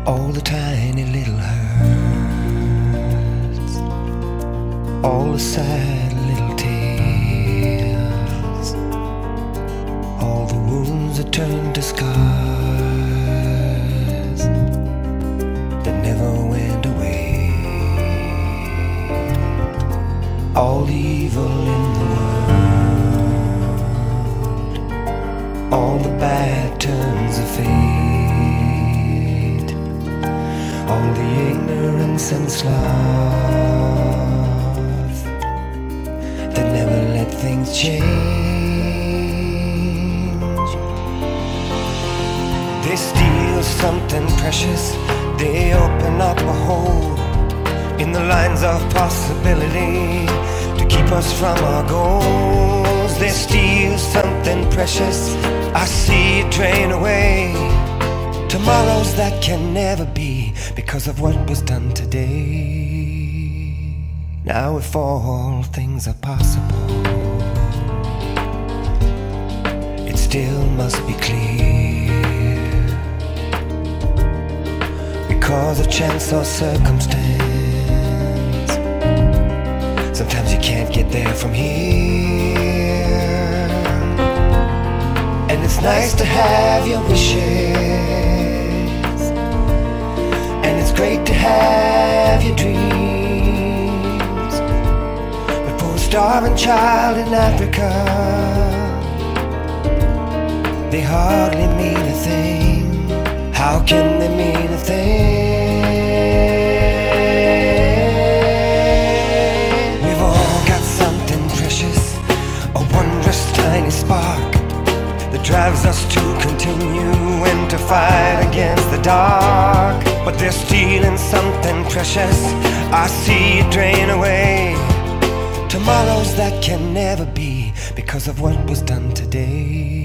all the tiny little hurts, all the sad little tears, all the wounds that turn to scars that never went away, all the evil in the world, all the bad turns of fate, all the ignorance and sloth that never let things change. They steal something precious, they open up a hole in the lines of possibility to keep us from our goals. They steal something precious, I see it drain away tomorrows that can never be because of what was done today. Now if all things are possible, it still must be clear, because of chance or circumstance, sometimes you can't get there from here. And it's nice to have your wishes, and it's great to have your dreams, but for a starving child in Africa, they hardly mean a thing. How can they mean a thing? We've all got something precious, a wondrous tiny spark that drives us to continue and to fight against the dark. But they're stealing something precious, I see it drain away tomorrows that can never be because of what was done today.